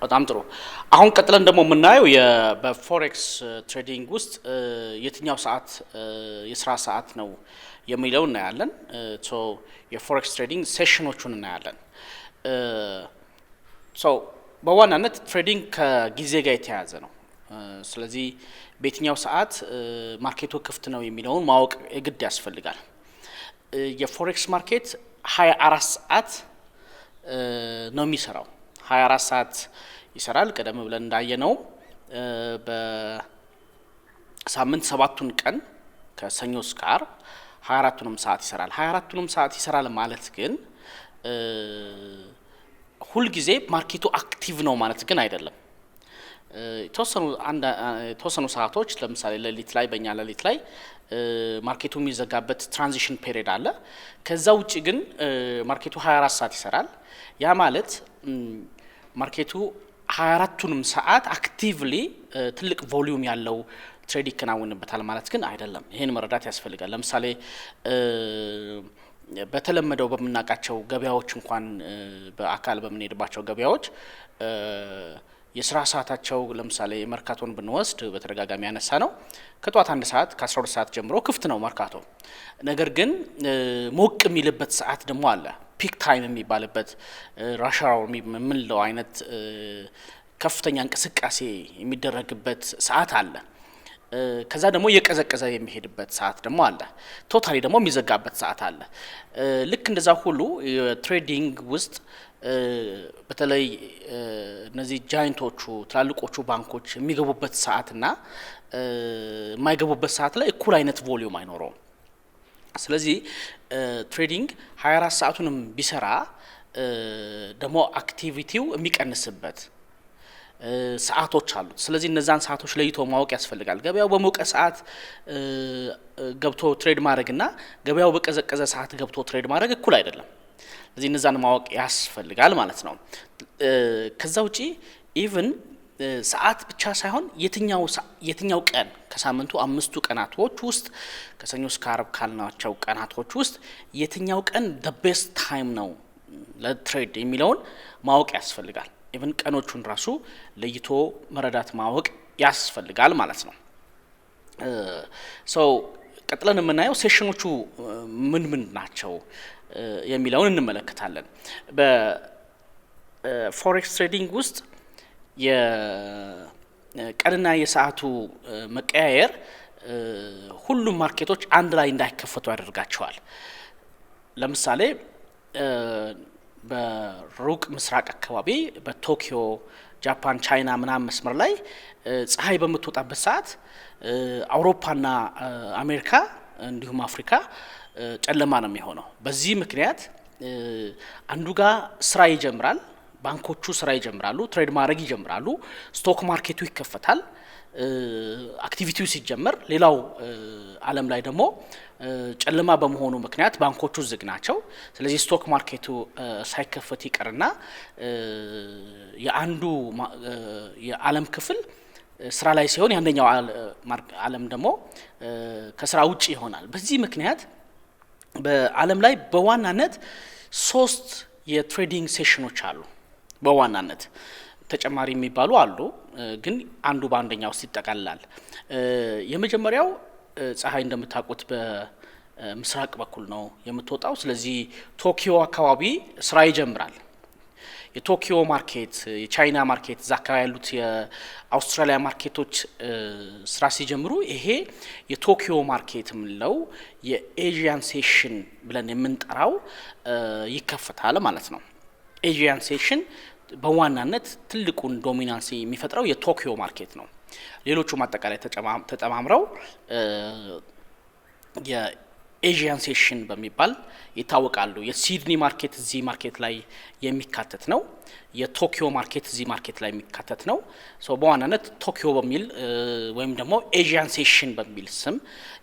በጣም ጥሩ አሁን ቀጥለን ደግሞ የምናየው በፎሬክስ ትሬዲንግ ውስጥ የትኛው ሰዓት የስራ ሰዓት ነው የሚለው እናያለን ሶ የፎሬክስ ትሬዲንግ ሴሽኖቹን እናያለን ሶ በዋናነት ትሬዲንግ ከጊዜ ጋር የተያያዘ ነው ስለዚህ በየትኛው ሰዓት ማርኬቱ ክፍት ነው የሚለውን ማወቅ የግድ ያስፈልጋል የፎሬክስ ማርኬት 24 ሰዓት ነው የሚሰራው 24 ሰዓት ይሰራል ቀደም ብለን እንዳየነው በሳምንት 7ቱን ቀን ከሰኞ እስከ ዓርብ 24ቱንም ሰዓት ይሰራል 24ቱንም ሰዓት ይሰራል ማለት ግን ሁሉ ጊዜ ማርኬቱ አክቲቭ ነው ማለት ግን አይደለም የተወሰኑ ሰዓቶች ለምሳሌ ሌሊት ላይ በእኛ ሌሊት ላይ ማርኬቱ የሚዘጋበት ትራንዚሽን ፔሪድ አለ ከዛ ውጪ ግን ማርኬቱ 24 ሰዓት ይሰራል ያ ማለት ማርኬቱ 24ቱንም ሰዓት አክቲቭሊ ትልቅ ቮሊዩም ያለው ትሬድ ይከናወንበታል ማለት ግን አይደለም ይሄን መረዳት ያስፈልጋል ለምሳሌ በተለመደው በመናቃቸው ገበያዎች እንኳን በአካል በመነድባቸው ገበያዎች የስራ ሰዓታቸው ለምሳሌ መርካቶን ብንወስድ በተደጋጋሚ ያነሳ ነው ከጧት 1 ሰዓት ከ12 ሰዓት ጀምሮ ክፍት ነው መርካቶ ነገር ግን ሞቅ የሚልበት ሰዓት ደግሞ አለ ፒክ ታይም የሚባልበት ራሽ አወር የምንለው አይነት ከፍተኛ እንቅስቃሴ የሚደረግበት ሰዓት አለ ከዛ ደግሞ የቀዘቀዘ የሚሄድበት ሰዓት ደግሞ አለ ቶታሊ ደግሞ የሚዘጋበት ሰዓት አለ ልክ እንደዛ ሁሉ ትሬዲንግ ውስጥ በተለይ እነዚህ ጃይንቶቹ ትላልቆቹ ባንኮች የሚገቡበት ሰዓትና የማይገቡበት ሰዓት ላይ እኩል አይነት ቮሊዩም አይኖረውም ስለዚህ ትሬዲንግ 24 ሰዓቱንም ቢሰራ ደግሞ አክቲቪቲው የሚቀንስበት ሰዓቶች አሉት ስለዚህ እነዛን ሰዓቶች ለይቶ ማወቅ ያስፈልጋል ገበያው በሞቀ ሰዓት ገብቶ ትሬድ ማድረግና ገበያው በቀዘቀዘ ሰዓት ገብቶ ትሬድ ማድረግ እኩል አይደለም ስለዚህ እነዛን ማወቅ ያስፈልጋል ማለት ነው ከዛ ውጪ ኢቭን ሰዓት ብቻ ሳይሆን የትኛው ቀን ከሳምንቱ 5ቱ ቀናቶች ውስጥ ከሰኞ እስከ ዓርብ ካልናቸው ቀናቶች ውስጥ የትኛው ቀን the best time ነው ለትሬድ የሚለውን ማወቅ ያስፈልጋል ኢቭን ቀኖቹን ራሱ ለይቶ መረዳት ማወቅ ያስፈልጋል ማለት ነው ሶ ቀጥለን የምናየው ሴሽኖቹ ምን ናቸው የሚለውን እንመለከታለን በፎሬክስ ትሬዲንግ ውስጥ የቀንና የሰዓቱ መቀያየር ሁሉም ማርኬቶች አንድ ላይ እንዳይከፈቱ ያደርጋቸዋል ለምሳሌ በሩቅ ምስራቅ አካባቢ በቶኪዮ ጃፓን ቻይና ምናምን መስመር ላይ ፀሐይ በመተጣበት ሰዓት አውሮፓና አሜሪካ እንዲሁም አፍሪካ ጨለማ ነው የሚሆነው በዚህ ምክንያት አንዱ ጋር ስራ ይጀምራል ባንኮቹ ስራ ይጀምራሉ ትሬድ ማድረግ ይጀምራሉ ስቶክ ማርኬቱ ይከፈታል አክቲቪቲው ሲጀመር ሌላው ዓለም ላይ ደግሞ ጨለማ በመሆኑ ምክንያት ባንኮቹ ዝግ ናቸው ስለዚህ ስቶክ ማርኬቱ ሳይከፈት ይቀርና የአንዱ የዓለም ክፍል ስራ ላይ ሲሆን ያንደኛው ዓለም ደግሞ ከስራ ውጪ ይሆናል በዚህ ምክንያት በዓለም ላይ በዋናነት 3 የትሬዲንግ ሴሽኖች አሉ በዋናነት ተጨማሪ የሚባሉ አሉ ግን አንዱ በአንደኛው ውስጥ ይጠቃልላል የመጀመሪያው ፀሐይ እንደምታውቁት በምስራቅ በኩል ነው የምትወጣው ስለዚህ ቶኪዮ አካባቢ ስራ ይጀምራል የቶኪዮ ማርኬት የቻይና ማርኬት አካባቢ ያሉት የአውስትራሊያ ማርኬቶች ስራ ሲጀምሩ ይሄ የቶኪዮ ማርኬት ምንለው የኤዥያን ሴሽን ብለን የምንጠራው ይከፈታል ማለት ነው ኤዥያን ሴሽን በዋናነት ትልቁን ዶሚናንሲ የሚፈጥረው የቶኪዮ ማርኬት ነው ሌሎቹ ማጠቃላይ ተጨማምረው የኤዥያን ሴሽን በሚባል ይታወቃሉ የሲድኒ ማርኬት እዚህ ማርኬት ላይ የሚካተት ነው የቶኪዮ ማርኬት እዚህ ማርኬት ላይ የሚካተት ነው ሶ በዋናነት ቶኪዮ በሚል ወይም ደግሞ ኤዥያን ሴሽን በሚል ስም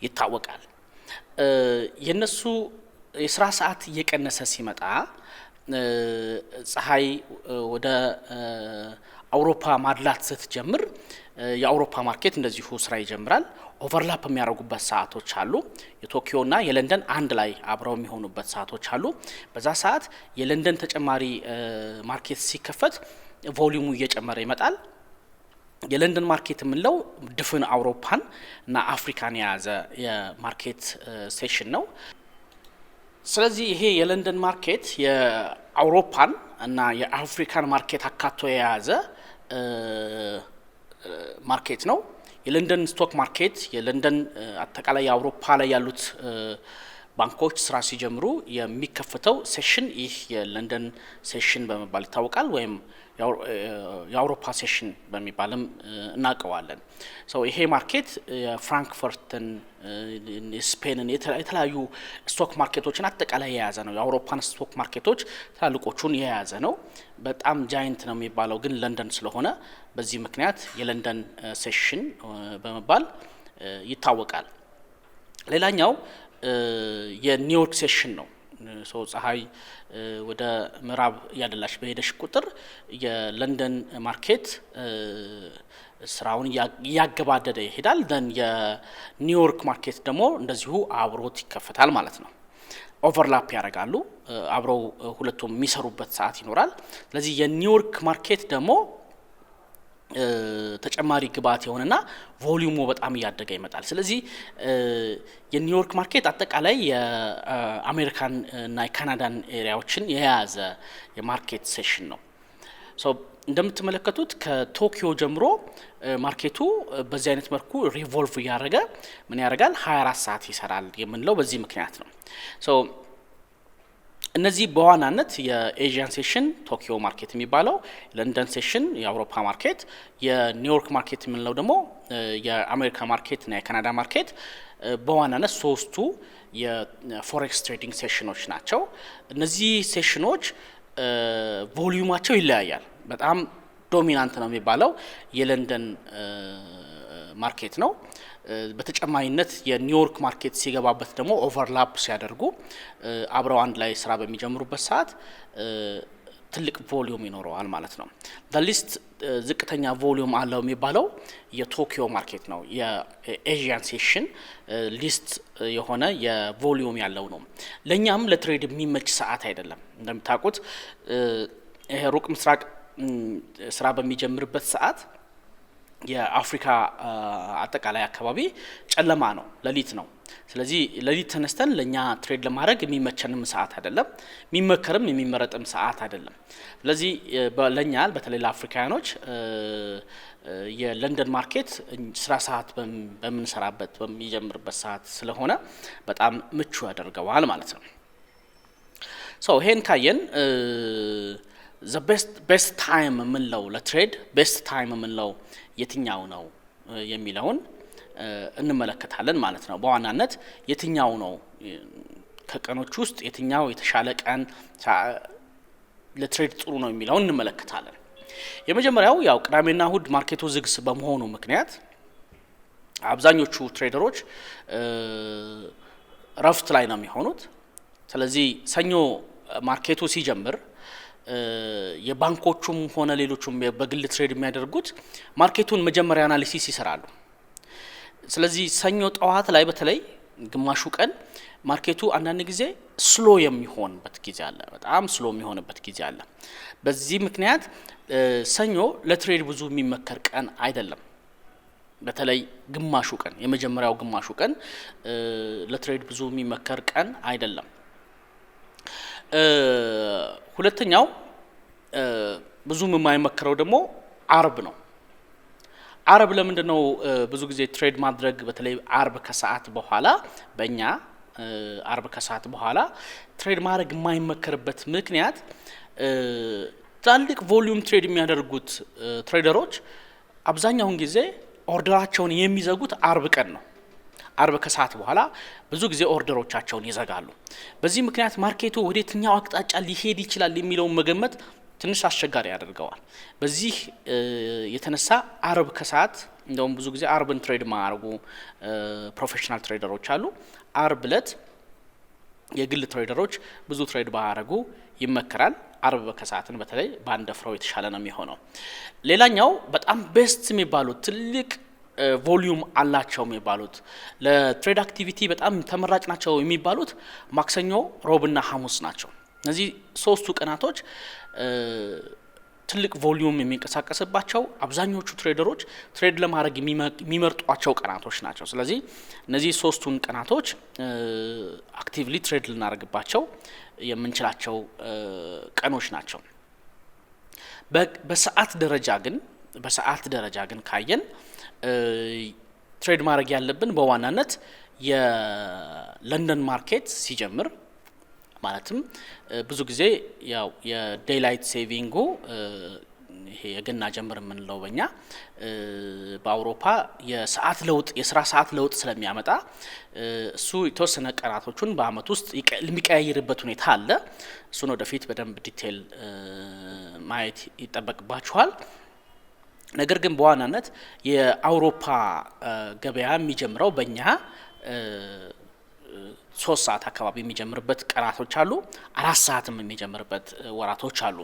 ይታወቃል የነሱ የስራ ሰዓት እየቀነሰ ሲመጣ ፀሐይ ወደ አውሮፓ ማድላት ስትጀምር የአውሮፓ ማርኬት እንደዚሁ ስራ ይጀምራል ኦቨርላፕ የሚያደርጉበት ሰዓቶች አሉ የቶኪዮና የለንደን አንድ ላይ አብረው የሚሆኑበት ሰዓቶች አሉ በዛ ሰዓት የለንደን ተጨማሪ ማርኬት ሲከፈት ቮሊዩሙ እየጨመረ ይመጣል። የለንደን ማርኬት የምንለው ድፍን አውሮፓን እና አፍሪካን የያዘ የማርኬት ሴሽን ነው። ስለዚህ ይሄ የለንደን ማርኬት የአውሮፓን እና የአፍሪካን ማርኬት አካቶ የያዘ ማርኬት ነው። የለንደን ስቶክ ማርኬት የለንደን አጠቃላይ የአውሮፓ ላይ ያሉት ባንኮች ስራ ሲጀምሩ የሚከፈተው ሴሽን ይህ የለንደን ሴሽን በመባል ይታወቃል፣ ወይም የአውሮፓ ሴሽን በሚባልም እናውቀዋለን። ይሄ ማርኬት የፍራንክፈርትን፣ ስፔንን የተለያዩ ስቶክ ማርኬቶችን አጠቃላይ የያዘ ነው። የአውሮፓን ስቶክ ማርኬቶች ትላልቆቹን የያዘ ነው። በጣም ጃይንት ነው የሚባለው ግን ለንደን ስለሆነ በዚህ ምክንያት የለንደን ሴሽን በመባል ይታወቃል። ሌላኛው የኒውዮርክ ሴሽን ነው። ፀሐይ ወደ ምዕራብ ያደላሽ በሄደሽ ቁጥር የለንደን ማርኬት ስራውን ያገባደደ ይሄዳል። ደን የኒውዮርክ ማርኬት ደግሞ እንደዚሁ አብሮት ይከፈታል ማለት ነው። ኦቨርላፕ ያደርጋሉ፣ አብረው ሁለቱም የሚሰሩበት ሰዓት ይኖራል። ስለዚህ የኒውዮርክ ማርኬት ደግሞ ተጨማሪ ግብዓት የሆነና ቮሊዩሙ በጣም እያደገ ይመጣል። ስለዚህ የኒውዮርክ ማርኬት አጠቃላይ የአሜሪካን እና የካናዳን ኤሪያዎችን የያዘ የማርኬት ሴሽን ነው። እንደምትመለከቱት ከቶኪዮ ጀምሮ ማርኬቱ በዚህ አይነት መልኩ ሪቮልቭ እያደረገ ምን ያደርጋል 24 ሰዓት ይሰራል የምንለው በዚህ ምክንያት ነው። እነዚህ በዋናነት የኤዥያን ሴሽን ቶኪዮ ማርኬት የሚባለው፣ ለንደን ሴሽን የአውሮፓ ማርኬት፣ የኒውዮርክ ማርኬት የምንለው ደግሞ የአሜሪካ ማርኬት እና የካናዳ ማርኬት በዋናነት ሶስቱ የፎሬክስ ትሬዲንግ ሴሽኖች ናቸው። እነዚህ ሴሽኖች ቮሊዩማቸው ይለያያል። በጣም ዶሚናንት ነው የሚባለው የለንደን ማርኬት ነው። በተጨማሪነት የኒውዮርክ ማርኬት ሲገባበት ደግሞ ኦቨርላፕ ሲያደርጉ አብረው አንድ ላይ ስራ በሚጀምሩበት ሰዓት ትልቅ ቮሊዩም ይኖረዋል ማለት ነው። ሊስት ዝቅተኛ ቮሊዩም አለው የሚባለው የቶኪዮ ማርኬት ነው። የኤዥያን ሴሽን ሊስት የሆነ የቮሊዩም ያለው ነው። ለኛም ለትሬድ የሚመች ሰዓት አይደለም። እንደምታውቁት ይሄ ሩቅ ምስራቅ ስራ በሚጀምርበት ሰዓት የአፍሪካ አጠቃላይ አካባቢ ጨለማ ነው፣ ሌሊት ነው። ስለዚህ ሌሊት ተነስተን ለኛ ትሬድ ለማድረግ የሚመቸንም ሰዓት አይደለም፣ የሚመከርም የሚመረጥም ሰዓት አይደለም። ስለዚህ ለኛ በተለይ ለአፍሪካውያኖች የለንደን ማርኬት ስራ ሰዓት በምንሰራበት በሚጀምርበት ሰዓት ስለሆነ በጣም ምቹ ያደርገዋል ማለት ነው። ይሄን ካየን the best time የምንለው ለትሬድ ቤስት ታይም የምንለው የትኛው ነው የሚለውን እንመለከታለን ማለት ነው። በዋናነት የትኛው ነው ከቀኖች ውስጥ የትኛው የተሻለ ቀን ለትሬድ ጥሩ ነው የሚለውን እንመለከታለን። የመጀመሪያው ያው ቅዳሜና እሁድ ማርኬቱ ዝግስ በመሆኑ ምክንያት አብዛኞቹ ትሬደሮች ረፍት ላይ ነው የሚሆኑት። ስለዚህ ሰኞ ማርኬቱ ሲጀምር የባንኮቹም ሆነ ሌሎቹም በግል ትሬድ የሚያደርጉት ማርኬቱን መጀመሪያ አናሊሲስ ይሰራሉ። ስለዚህ ሰኞ ጠዋት ላይ በተለይ ግማሹ ቀን ማርኬቱ አንዳንድ ጊዜ ስሎ የሚሆንበት ጊዜ አለ፣ በጣም ስሎ የሚሆንበት ጊዜ አለ። በዚህ ምክንያት ሰኞ ለትሬድ ብዙ የሚመከር ቀን አይደለም። በተለይ ግማሹ ቀን የመጀመሪያው ግማሹ ቀን ለትሬድ ብዙ የሚመከር ቀን አይደለም። ሁለተኛው ብዙም የማይመከረው ደግሞ አርብ ነው። አርብ ለምንድነው ብዙ ጊዜ ትሬድ ማድረግ በተለይ አርብ ከሰዓት በኋላ በእኛ አርብ ከሰዓት በኋላ ትሬድ ማድረግ የማይመከርበት ምክንያት ትላልቅ ቮሊዩም ትሬድ የሚያደርጉት ትሬደሮች አብዛኛውን ጊዜ ኦርደራቸውን የሚዘጉት አርብ ቀን ነው። አርብ ከሰዓት በኋላ ብዙ ጊዜ ኦርደሮቻቸውን ይዘጋሉ። በዚህ ምክንያት ማርኬቱ ወደየትኛው አቅጣጫ ሊሄድ ይችላል የሚለውን መገመት ትንሽ አስቸጋሪ ያደርገዋል። በዚህ የተነሳ አርብ ከሰዓት እንደውም ብዙ ጊዜ አርብን ትሬድ ማያደርጉ ፕሮፌሽናል ትሬደሮች አሉ። አርብ ዕለት የግል ትሬደሮች ብዙ ትሬድ ባያደርጉ ይመከራል። አርብ ከሰዓትን በተለይ ባንደፍረው የተሻለ ነው የሚሆነው። ሌላኛው በጣም ቤስት የሚባሉት ትልቅ ቮሊዩም አላቸው የሚባሉት ለትሬድ አክቲቪቲ በጣም ተመራጭ ናቸው የሚባሉት ማክሰኞ፣ ሮብና ሐሙስ ናቸው። እነዚህ ሶስቱ ቀናቶች ትልቅ ቮሊዩም የሚንቀሳቀስባቸው አብዛኞቹ ትሬደሮች ትሬድ ለማድረግ የሚመርጧቸው ቀናቶች ናቸው። ስለዚህ እነዚህ ሶስቱን ቀናቶች አክቲቭሊ ትሬድ ልናደርግባቸው የምንችላቸው ቀኖች ናቸው። በሰዓት ደረጃ ግን ካየን ትሬድ ማድረግ ያለብን በዋናነት የለንደን ማርኬት ሲጀምር ማለትም ብዙ ጊዜ ያው የዴይላይት ሴቪንጉ ይሄ የገና ጀምር የምንለው በእኛ በአውሮፓ የስራ ሰዓት ለውጥ ስለሚያመጣ እሱ የተወሰነ ቀናቶቹን በአመት ውስጥ የሚቀያየርበት ሁኔታ አለ። እሱን ወደፊት በደንብ ዲቴል ማየት ይጠበቅባችኋል። ነገር ግን በዋናነት የአውሮፓ ገበያ የሚጀምረው በእኛ 3 ሰዓት አካባቢ የሚጀምርበት ቀናቶች አሉ፣ 4 ሰዓትም የሚጀምርበት ወራቶች አሉ።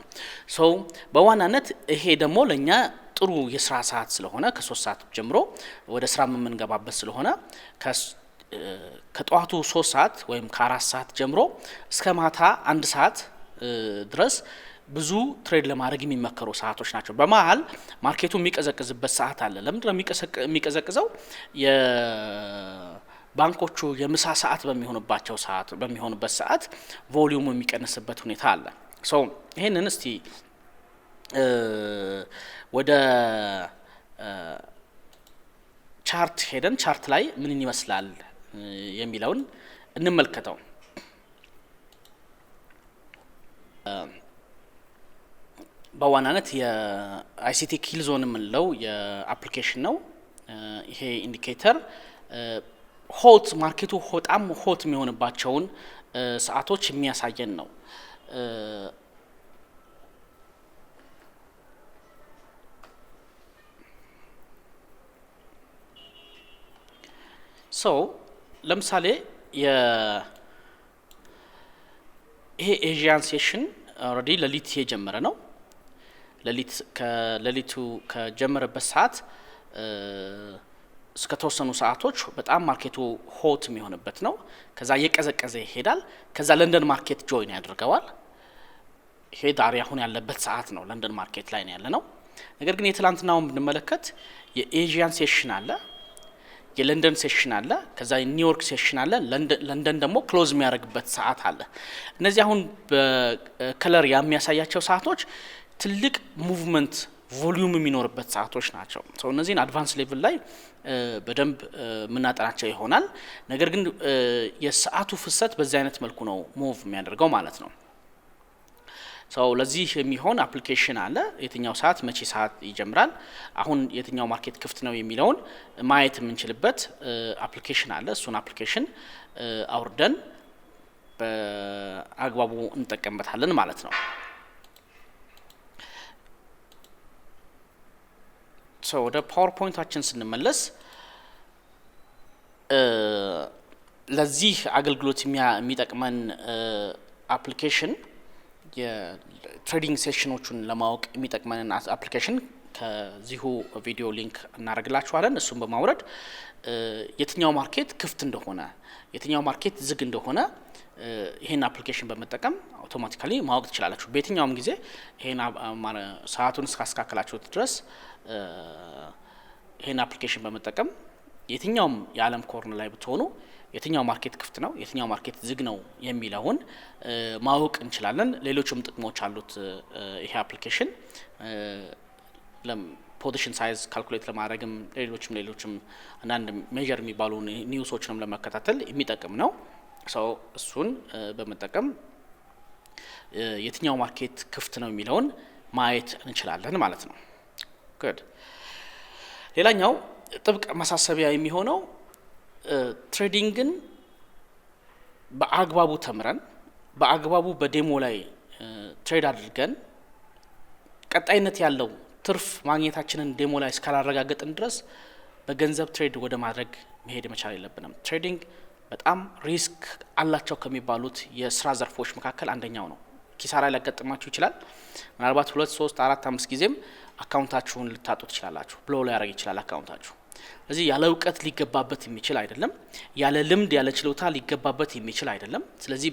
በዋናነት ይሄ ደግሞ ለኛ ጥሩ የስራ ሰዓት ስለሆነ ከ3 ሰዓት ጀምሮ ወደ ስራ የምንገባበት ስለሆነ ከጠዋቱ 3 ሰዓት ወይም ከ4 ሰዓት ጀምሮ እስከ ማታ 1 ሰዓት ድረስ ብዙ ትሬድ ለማድረግ የሚመከሩ ሰዓቶች ናቸው። በመሃል ማርኬቱ የሚቀዘቅዝበት ሰዓት አለ። ለምንድነው የሚቀዘቅዘው? ባንኮቹ የምሳ ሰዓት በሚሆንበት ሰዓት ቮሊዩሙ የሚቀንስበት ሁኔታ አለ። ይሄንን እስቲ ወደ ቻርት ሄደን ቻርት ላይ ምን ይመስላል የሚለውን እንመልከተው። በዋናነት የአይሲቲ ኪል ዞን የምንለው የአፕሊኬሽን ነው። ይሄ ኢንዲኬተር ሆት ማርኬቱ በጣም ሆት የሚሆንባቸውን ሰዓቶች የሚያሳየን ነው። ለምሳሌ ይሄ ኤዥያን ሴሽን ኦልሬዲ ለሊት የጀመረ ነው። ለሊቱ ከጀመረበት ሰዓት እስከ ተወሰኑ ሰዓቶች በጣም ማርኬቱ ሆት የሚሆንበት ነው። ከዛ እየቀዘቀዘ ይሄዳል። ከዛ ለንደን ማርኬት ጆይን ያደርገዋል። ይሄ ዳሪ አሁን ያለበት ሰዓት ነው። ለንደን ማርኬት ላይ ነው ያለነው። ነገር ግን የትላንትናውን ብንመለከት የኤዥያን ሴሽን አለ፣ የለንደን ሴሽን አለ፣ ከዛ የኒውዮርክ ሴሽን አለ። ለንደን ደግሞ ክሎዝ የሚያደርግበት ሰዓት አለ። እነዚህ አሁን በከለር የሚያሳያቸው ሰዓቶች ትልቅ ሙቭመንት ቮሊዩም የሚኖርበት ሰዓቶች ናቸው። እነዚህን አድቫንስ ሌቭል ላይ በደንብ የምናጠናቸው ይሆናል። ነገር ግን የሰዓቱ ፍሰት በዚህ አይነት መልኩ ነው ሙቭ የሚያደርገው ማለት ነው። ለዚህ የሚሆን አፕሊኬሽን አለ። የትኛው ሰዓት መቼ ሰዓት ይጀምራል፣ አሁን የትኛው ማርኬት ክፍት ነው የሚለውን ማየት የምንችልበት አፕሊኬሽን አለ። እሱን አፕሊኬሽን አውርደን በአግባቡ እንጠቀምበታለን ማለት ነው። ወደ ፓወርፖይንታችን ስንመለስ ለዚህ አገልግሎት የሚጠቅመን አፕሊኬሽን የትሬዲንግ ሴሽኖቹን ለማወቅ የሚጠቅመን አፕሊኬሽን ከዚሁ ቪዲዮ ሊንክ እናደርግላችኋለን። እሱን በማውረድ የትኛው ማርኬት ክፍት እንደሆነ የትኛው ማርኬት ዝግ እንደሆነ ይሄን አፕሊኬሽን በመጠቀም አውቶማቲካሊ ማወቅ ትችላላችሁ። በየትኛውም ጊዜ ይሄን ሰዓቱን እስካስተካከላችሁት ድረስ ይሄን አፕሊኬሽን በመጠቀም የትኛውም የዓለም ኮርነር ላይ ብትሆኑ የትኛው ማርኬት ክፍት ነው የትኛው ማርኬት ዝግ ነው የሚለውን ማወቅ እንችላለን። ሌሎችም ጥቅሞች አሉት ይሄ አፕሊኬሽን። ፖዚሽን ሳይዝ ካልኩሌት ለማድረግም ሌሎችም አንዳንድ ሜጀር የሚባሉ ኒውሶችንም ለመከታተል የሚጠቅም ነው። እሱን በመጠቀም የትኛው ማርኬት ክፍት ነው የሚለውን ማየት እንችላለን ማለት ነው። ጉድ። ሌላኛው ጥብቅ ማሳሰቢያ የሚሆነው ትሬዲንግን በአግባቡ ተምረን በአግባቡ በዴሞ ላይ ትሬድ አድርገን ቀጣይነት ያለው ትርፍ ማግኘታችንን ዴሞ ላይ እስካላረጋገጥን ድረስ በገንዘብ ትሬድ ወደ ማድረግ መሄድ መቻል የለብንም። ትሬዲንግ በጣም ሪስክ አላቸው ከሚባሉት የስራ ዘርፎች መካከል አንደኛው ነው። ኪሳራ ሊያጋጥማችሁ ይችላል። ምናልባት 2 3 4 5 ጊዜም አካውንታችሁን ልታጡ ትችላላችሁ። ብሎ ላይ ያደርግ ይችላል አካውንታችሁ። ስለዚህ ያለ እውቀት ሊገባበት የሚችል አይደለም። ያለ ልምድ ያለ ችሎታ ሊገባበት የሚችል አይደለም። ስለዚህ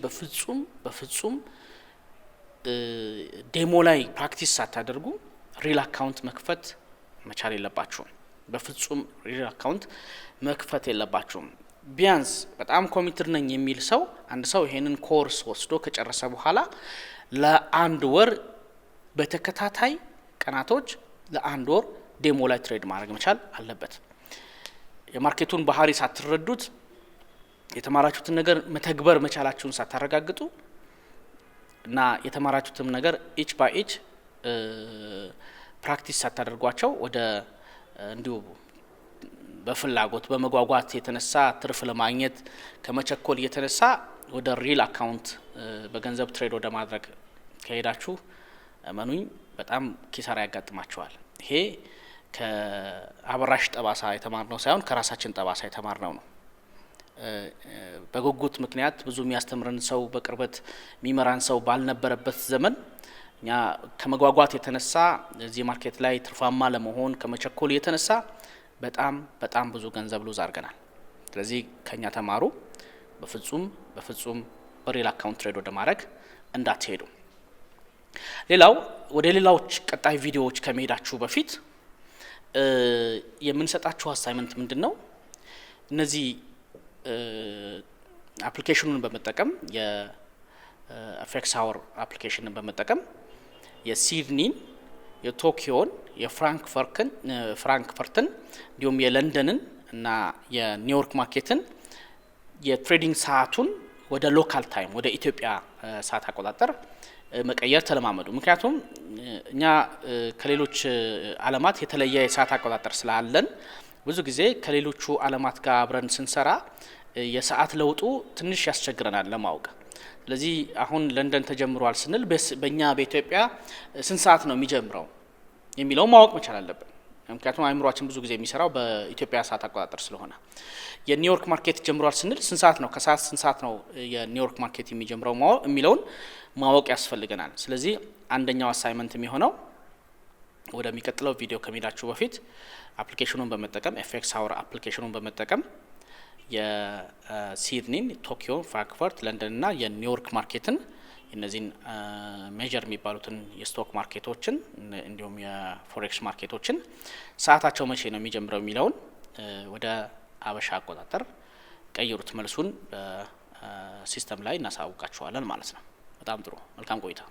በፍጹም ዴሞ ላይ ፕራክቲስ ሳታደርጉ ሪል አካውንት መክፈት መቻል የለባችሁም። በፍጹም ሪል አካውንት መክፈት የለባችሁም። ቢያንስ በጣም ኮሚትድ ነኝ የሚል ሰው አንድ ሰው ይሄንን ኮርስ ወስዶ ከጨረሰ በኋላ ለአንድ ወር በተከታታይ ቀናቶች ለአንድ ወር ዴሞ ላይ ትሬድ ማድረግ መቻል አለበት። የማርኬቱን ባህሪ ሳትረዱት የተማራችሁትን ነገር መተግበር መቻላችሁን ሳታረጋግጡ እና የተማራችሁትን ነገር ኢች ባይ ኢች ፕራክቲስ ሳታደርጓቸው ወደ እንዲሁ በፍላጎት በመጓጓት የተነሳ ትርፍ ለማግኘት ከመቸኮል የተነሳ ወደ ሪል አካውንት በገንዘብ ትሬድ ወደ ማድረግ ከሄዳችሁ እመኑኝ በጣም ኪሳራ ያጋጥማችኋል። ይሄ ከአበራሽ ጠባሳ የተማርነው ሳይሆን ከራሳችን ጠባሳ የተማርነው ነው። በጉጉት ምክንያት ብዙ የሚያስተምረን ሰው በቅርበት የሚመራን ሰው ባልነበረበት ዘመን እኛ ከመጓጓት የተነሳ እዚህ ማርኬት ላይ ትርፋማ ለመሆን ከመቸኮል የተነሳ በጣም ብዙ ገንዘብ ሉዝ አድርገናል። ስለዚህ ከኛ ተማሩ። በፍጹም በሪል አካውንት ትሬድ ወደ ማድረግ እንዳትሄዱ። ሌላው ወደ ሌላዎች ቀጣይ ቪዲዮዎች ከመሄዳችሁ በፊት የምንሰጣችሁ አሳይመንት ምንድነው? እነዚህ አፕሊኬሽኑን በመጠቀም የኤፍኤክስ አወር አፕሊኬሽንን በመጠቀም የሲድኒን፣ የቶኪዮን፣ የፍራንክፈርትን እንዲሁም የለንደንን እና የኒውዮርክ ማርኬትን የትሬዲንግ ሰዓቱን ወደ ሎካል ታይም ወደ ኢትዮጵያ ሰዓት አቆጣጠር መቀየር ተለማመዱ። ምክንያቱም እኛ ከሌሎች ዓለማት የተለየ የሰዓት አቆጣጠር ስላለን ብዙ ጊዜ ከሌሎቹ ዓለማት ጋር አብረን ስንሰራ የሰዓት ለውጡ ትንሽ ያስቸግረናል ለማወቅ። ስለዚህ አሁን ለንደን ተጀምሯል ስንል በእኛ በኢትዮጵያ ስንት ሰዓት ነው የሚጀምረው የሚለው ማወቅ መቻል አለብን። ምክንያቱም አእምሮአችን ብዙ ጊዜ የሚሰራው በኢትዮጵያ ሰዓት አቆጣጠር ስለሆነ የኒውዮርክ ማርኬት ጀምሯል ስንል ስንት ሰዓት ነው ከሰዓት ስንት ሰዓት ነው የኒውዮርክ ማርኬት የሚጀምረው የሚለውን ማወቅ ያስፈልገናል። ስለዚህ አንደኛው አሳይመንት የሚሆነው ወደሚቀጥለው ቪዲዮ ከመሄዳችሁ በፊት አፕሊኬሽኑን በመጠቀም ኤፍኤክስ አወር አፕሊኬሽኑን በመጠቀም የሲድኒን፣ ቶኪዮ፣ ፍራንክፈርት፣ ለንደን እና የኒውዮርክ ማርኬትን እነዚህን ሜጀር የሚባሉትን የስቶክ ማርኬቶችን እንዲሁም የፎሬክስ ማርኬቶችን ሰዓታቸው መቼ ነው የሚጀምረው የሚለውን ወደ አበሻ አቆጣጠር ቀይሩት። መልሱን በሲስተም ላይ እናሳውቃችኋለን ማለት ነው። በጣም ጥሩ። መልካም ቆይታ።